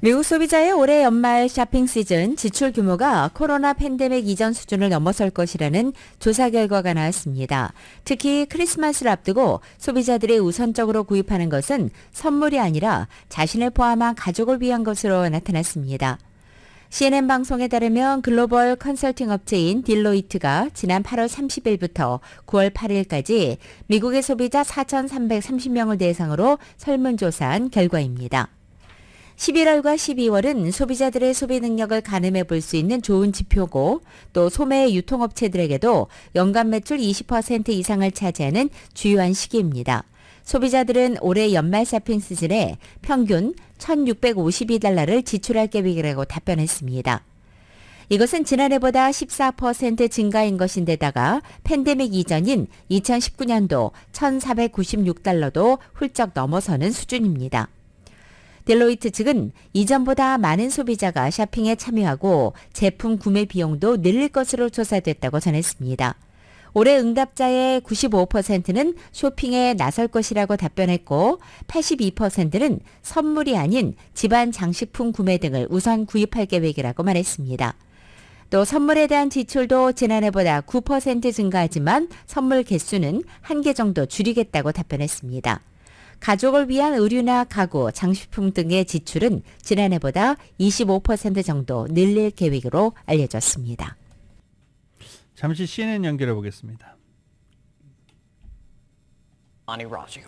미국 소비자의 올해 연말 쇼핑 시즌 지출 규모가 코로나 팬데믹 이전 수준을 넘어설 것이라는 조사 결과가 나왔습니다. 특히 크리스마스를 앞두고 소비자들이 우선적으로 구입하는 것은 선물이 아니라 자신을 포함한 가족을 위한 것으로 나타났습니다. CNN 방송에 따르면 글로벌 컨설팅 업체인 딜로이트가 지난 8월 30일부터 9월 8일까지 미국의 소비자 4,330명을 대상으로 설문조사한 결과입니다. 11월과 12월은 소비자들의 소비 능력을 가늠해 볼 수 있는 좋은 지표고 또 소매 유통업체들에게도 연간 매출 20% 이상을 차지하는 주요한 시기입니다. 소비자들은 올해 연말 쇼핑 시즌에 평균 $1,652를 지출할 계획이라고 답변했습니다. 이것은 지난해보다 14% 증가인 것인데다가 팬데믹 이전인 2019년도 1,496달러도 훌쩍 넘어서는 수준입니다. 델로이트 측은 이전보다 많은 소비자가 쇼핑에 참여하고 제품 구매 비용도 늘릴 것으로 조사됐다고 전했습니다. 올해 응답자의 95%는 쇼핑에 나설 것이라고 답변했고 82%는 선물이 아닌 집안 장식품 구매 등을 우선 구입할 계획이라고 말했습니다. 또 선물에 대한 지출도 지난해보다 9% 증가하지만 선물 개수는 1개 정도 줄이겠다고 답변했습니다. 가족을 위한 의류나 가구, 장식품 등의 지출은 지난해보다 25% 정도 늘릴 계획으로 알려졌습니다. 잠시 CNN 연결해 보겠습니다.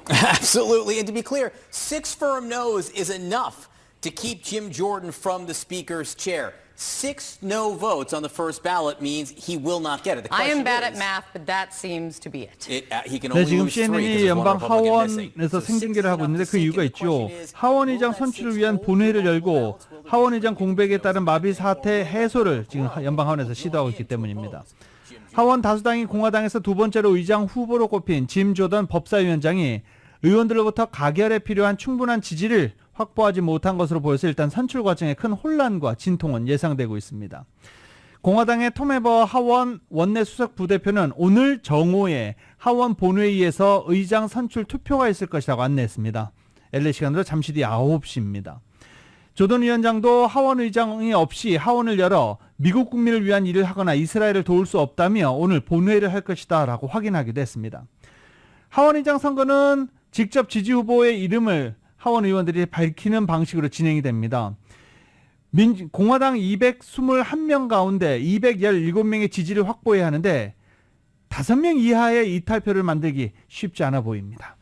Absolutely. And to be clear, 6 firm no's is enough to keep Jim Jordan from the Speaker's chair. 6 no votes on the first ballot means he will not get it. The I am question bad is, at math, but that seems to be it. he can 네, only 지금 lose 3 CNN이 because there's one 연방 Republican missing. 하원에서 생중계를 하고 있는데 그 이유가 있죠. 하원의장 선출을 위한 본회의를 열고 하원의장 공백에 따른 마비 사태 해소를 지금 연방 하원에서 시도하고 있기 때문입니다. 하원 다수당인 공화당에서 두 번째로 의장 후보로 꼽힌 짐 조던 법사위원장이 의원들로부터 가결에 필요한 충분한 지지를 확보하지 못한 것으로 보여서 일단 선출 과정에 큰 혼란과 진통은 예상되고 있습니다. 공화당의 톰 해버 하원 원내 수석 부대표는 오늘 정오에 하원 본회의에서 의장 선출 투표가 있을 것이라고 안내했습니다. LA 시간으로 잠시 뒤 9시입니다. 조던 위원장도 하원 의장이 없이 하원을 열어 미국 국민을 위한 일을 하거나 이스라엘을 도울 수 없다며 오늘 본회의를 할 것이다 라고 확인하기도 했습니다. 하원 의장 선거는 직접 지지 후보의 이름을 하원 의원들이 밝히는 방식으로 진행이 됩니다. 공화당 221명 가운데 217명의 지지를 확보해야 하는데 5명 이하의 이탈표를 만들기 쉽지 않아 보입니다.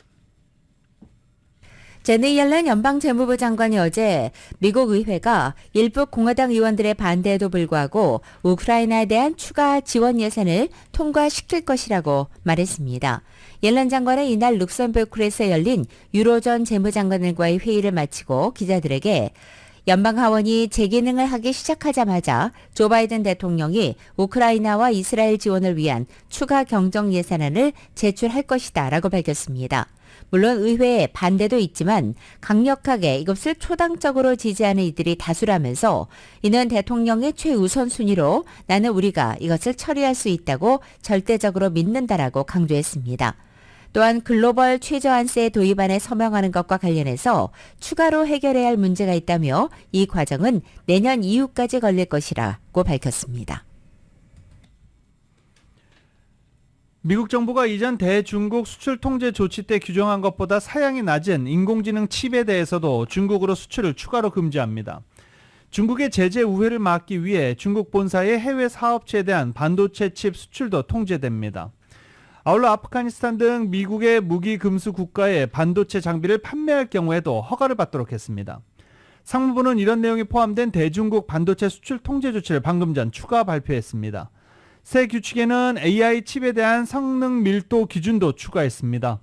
제네 옐런 연방 재무부 장관이 어제 미국 의회가 일부 공화당 의원들의 반대에도 불구하고 우크라이나에 대한 추가 지원 예산을 통과시킬 것이라고 말했습니다. 옐런 장관은 이날 룩셈부르크에서 열린 유로존 재무장관들과의 회의를 마치고 기자들에게 연방 하원이 재기능을 하기 시작하자마자 조 바이든 대통령이 우크라이나와 이스라엘 지원을 위한 추가 경정 예산안을 제출할 것이다 라고 밝혔습니다. 물론 의회에 반대도 있지만 강력하게 이것을 초당적으로 지지하는 이들이 다수라면서 이는 대통령의 최우선 순위로 나는 우리가 이것을 처리할 수 있다고 절대적으로 믿는다라고 강조했습니다. 또한 글로벌 최저한세 도입안에 서명하는 것과 관련해서 추가로 해결해야 할 문제가 있다며 이 과정은 내년 이후까지 걸릴 것이라고 밝혔습니다. 미국 정부가 이전 대중국 수출 통제 조치 때 규정한 것보다 사양이 낮은 인공지능 칩에 대해서도 중국으로 수출을 추가로 금지합니다. 중국의 제재 우회를 막기 위해 중국 본사의 해외 사업체에 대한 반도체 칩 수출도 통제됩니다. 아울러 아프가니스탄 등 미국의 무기 금수 국가에 반도체 장비를 판매할 경우에도 허가를 받도록 했습니다. 상무부는 이런 내용이 포함된 대중국 반도체 수출 통제 조치를 방금 전 추가 발표했습니다. 새 규칙에는 AI 칩에 대한 성능 밀도 기준도 추가했습니다.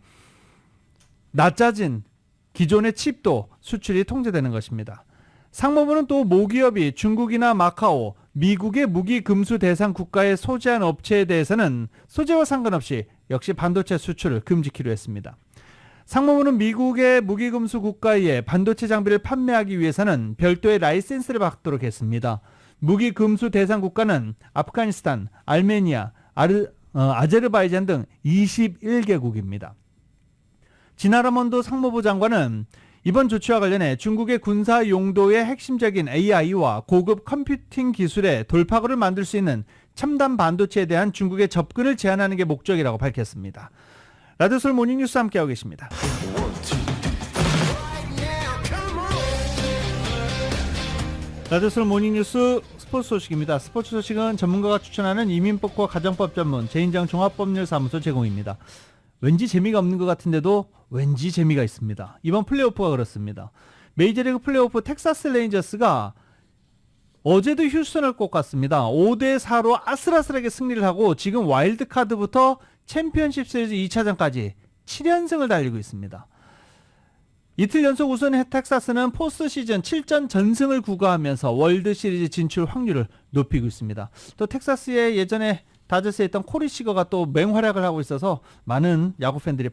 낮아진 기존의 칩도 수출이 통제되는 것입니다. 상무부는 또 모기업이 중국이나 마카오, 미국의 무기 금수 대상 국가에 소재한 업체에 대해서는 소재와 상관없이 역시 반도체 수출을 금지키로 했습니다. 상무부는 미국의 무기 금수 국가에 반도체 장비를 판매하기 위해서는 별도의 라이센스를 받도록 했습니다. 무기 금수 대상 국가는 아프가니스탄, 알메니아, 아제르바이잔 등 21개국입니다. 진하라몬도 상무부 장관은 이번 조치와 관련해 중국의 군사 용도의 핵심적인 AI와 고급 컴퓨팅 기술의 돌파구를 만들 수 있는 첨단 반도체에 대한 중국의 접근을 제한하는 게 목적이라고 밝혔습니다. 라디오솔 모닝뉴스 함께하고 계십니다. 라디오솔 모닝뉴스 스포츠 소식입니다. 스포츠 소식은 전문가가 추천하는 이민법과 가정법 전문 제인장 종합법률사무소 제공입니다. 왠지 재미가 없는 것 같은데도 왠지 재미가 있습니다. 이번 플레이오프가 그렇습니다. 메이저리그 플레이오프 텍사스 레인저스가 어제도 휴스턴을 꺾었습니다. 5대4로 아슬아슬하게 승리를 하고 지금 와일드카드부터 챔피언십 시리즈 2차전까지 7연승을 달리고 있습니다. 이틀 연속 우승한 텍사스는 포스트 시즌 7전 전승을 구가하면서 월드 시리즈 진출 확률을 높이고 있습니다. 또 텍사스의 예전에 다저스에 있던 코리 시거가 또 맹활약을 하고 있어서 많은 야구 팬들이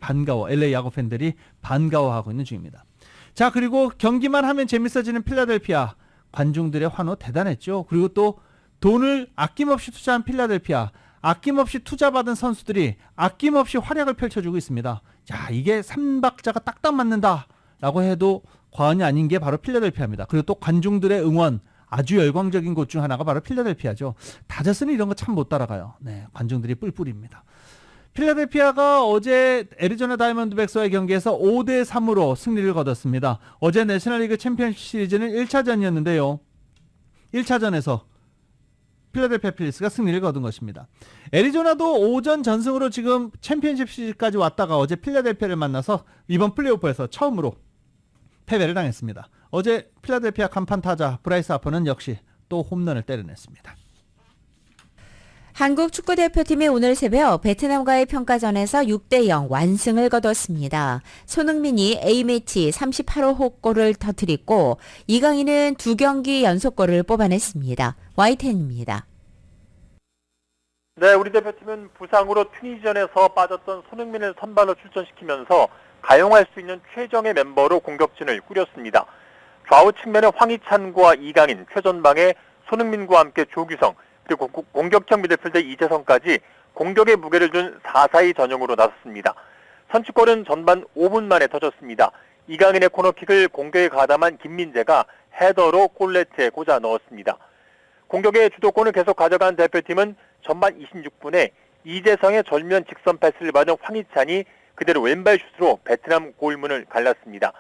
LA 야구 팬들이 반가워하고 있는 중입니다. 자, 그리고 경기만 하면 재밌어지는 필라델피아. 관중들의 환호 대단했죠. 그리고 또 돈을 아낌없이 투자한 필라델피아. 아낌없이 투자받은 선수들이 아낌없이 활약을 펼쳐주고 있습니다. 자, 이게 3박자가 딱딱 맞는다 라고 해도 과언이 아닌 게 바로 필라델피아입니다. 그리고 또 관중들의 응원, 아주 열광적인 곳 중 하나가 바로 필라델피아죠. 다저스는 이런 거 참 못 따라가요. 네, 관중들이 뿔뿔입니다. 필라델피아가 어제 애리조나 다이먼드백스와의 경기에서 5대3으로 승리를 거뒀습니다. 어제 내셔널리그 챔피언십 시리즈는 1차전이었는데요. 1차전에서 필라델피아 필리스가 승리를 거둔 것입니다. 애리조나도 오전 전승으로 지금 챔피언십 시리즈까지 왔다가 어제 필라델피아를 만나서 이번 플레이오프에서 처음으로 패배를 당했습니다. 어제 필라델피아 간판 타자 브라이스 하퍼는 역시 또 홈런을 때려냈습니다. 한국 축구대표팀이 오늘 새벽 베트남과의 평가전에서 6대0 완승을 거뒀습니다. 손흥민이 A매치 38호 골을 터뜨렸고 이강인은 2경기 연속골을 뽑아냈습니다. YTN입니다. 네, 우리 대표팀은 부상으로 튀니지전에서 빠졌던 손흥민을 선발로 출전시키면서 가용할 수 있는 최정의 멤버로 공격진을 꾸렸습니다. 좌우 측면에 황희찬과 이강인, 최전방에 손흥민과 함께 조규성, 그리고 공격형 미드필더 이재성까지 공격의 무게를 준 4-4-2 전형으로 나섰습니다. 선취골은 전반 5분 만에 터졌습니다. 이강인의 코너킥을 공격에 가담한 김민재가 헤더로 골네트에 꽂아 넣었습니다. 공격의 주도권을 계속 가져간 대표팀은 전반 26분에 이재성의 절묘한 직선 패스를 받은 황희찬이 그대로 왼발 슛으로 베트남 골문을 갈랐습니다.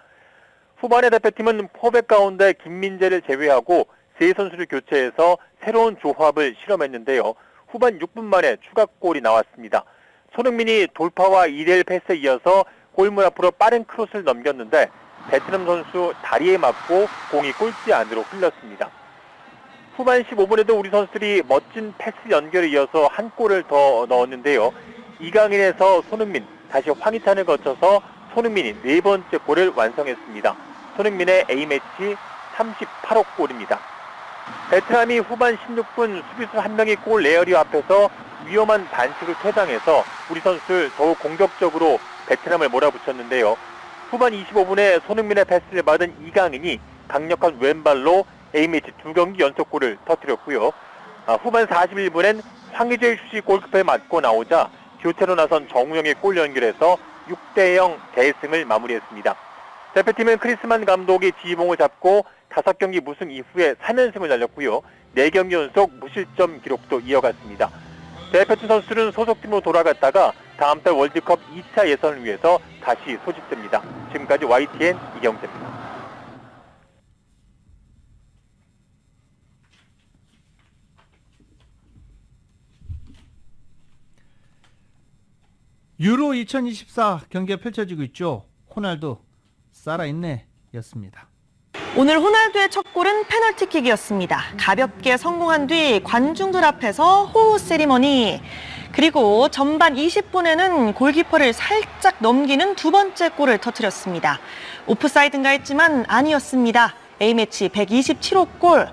후반에 대표팀은 포백 가운데 김민재를 제외하고 세 선수를 교체해서 새로운 조합을 실험했는데요. 후반 6분 만에 추가골이 나왔습니다. 손흥민이 돌파와 2대1 패스에 이어서 골문 앞으로 빠른 크로스를 넘겼는데 베트남 선수 다리에 맞고 공이 골대 안으로 흘렀습니다. 후반 15분에도 우리 선수들이 멋진 패스 연결에 이어서 한 골을 더 넣었는데요. 이강인에서 손흥민, 다시 황희찬을 거쳐서 손흥민이 네 번째 골을 완성했습니다. 손흥민의 A매치 38호 골입니다. 베트남이 후반 16분 수비수 한 명이 골 레어리어 앞에서 위험한 반칙을 퇴장해서 우리 선수들 더욱 공격적으로 베트남을 몰아붙였는데요. 후반 25분에 손흥민의 패스를 받은 이강인이 강력한 왼발로 A매치 2경기 연속골을 터뜨렸고요. 후반 41분엔 황희재의 슛이 골키퍼에 맞고 나오자 교체로 나선 정우영의 골 연결해서 6대0 대승을 마무리했습니다. 대표팀은 크리스만 감독이 지휘봉을 잡고 5경기 무승 이후에 3연승을 달렸고요. 4경기 연속 무실점 기록도 이어갔습니다. 대표팀 선수들은 소속팀으로 돌아갔다가 다음 달 월드컵 2차 예선을 위해서 다시 소집됩니다. 지금까지 YTN 이경재입니다. 유로 2024 경기가 펼쳐지고 있죠. 호날두 살아있네 였습니다. 오늘 호날두의 첫 골은 페널티킥이었습니다. 가볍게 성공한 뒤 관중들 앞에서 호우 세리머니. 그리고 전반 20분에는 골키퍼를 살짝 넘기는 두 번째 골을 터뜨렸습니다. 오프사이드인가 했지만 아니었습니다. A매치 127호 골.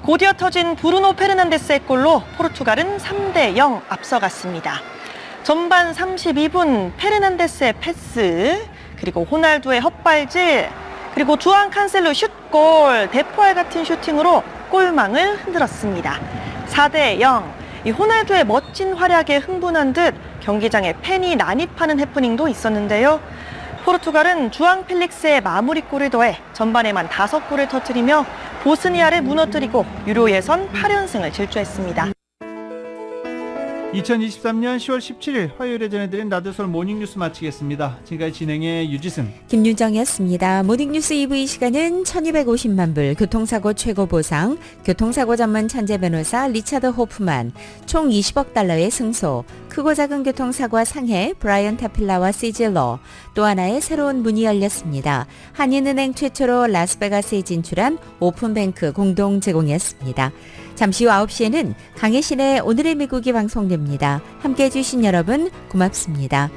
곧이어 터진 브루노 페르난데스의 골로 포르투갈은 3대0 앞서갔습니다. 전반 32분 페르난데스의 패스, 그리고 호날두의 헛발질, 그리고 주안 칸셀로 슛골, 대포알 같은 슈팅으로 골망을 흔들었습니다. 4대0. 이 호날두의 멋진 활약에 흥분한 듯 경기장에 팬이 난입하는 해프닝도 있었는데요. 포르투갈은 주앙 펠릭스의 마무리골을 더해 전반에만 5골을 터뜨리며 보스니아를 무너뜨리고 유로 예선 8연승을 질주했습니다. 2023년 10월 17일 화요일에 전해드린 라디오서울 모닝뉴스 마치겠습니다. 지금까지 진행의 유지승, 김윤정이었습니다. 모닝뉴스 2부 이 시간은 1250만 불, 교통사고 최고 보상, 교통사고 전문 천재 변호사 리차드 호프만, 총 20억 달러의 승소, 크고 작은 교통사고와 상해 브라이언 타필라와 시질러, 또 하나의 새로운 문이 열렸습니다. 한인은행 최초로 라스베가스에 진출한 오픈뱅크 공동 제공이었습니다. 잠시 후 9시에는 강혜신의 오늘의 미국이 방송됩니다. 함께해 주신 여러분 고맙습니다.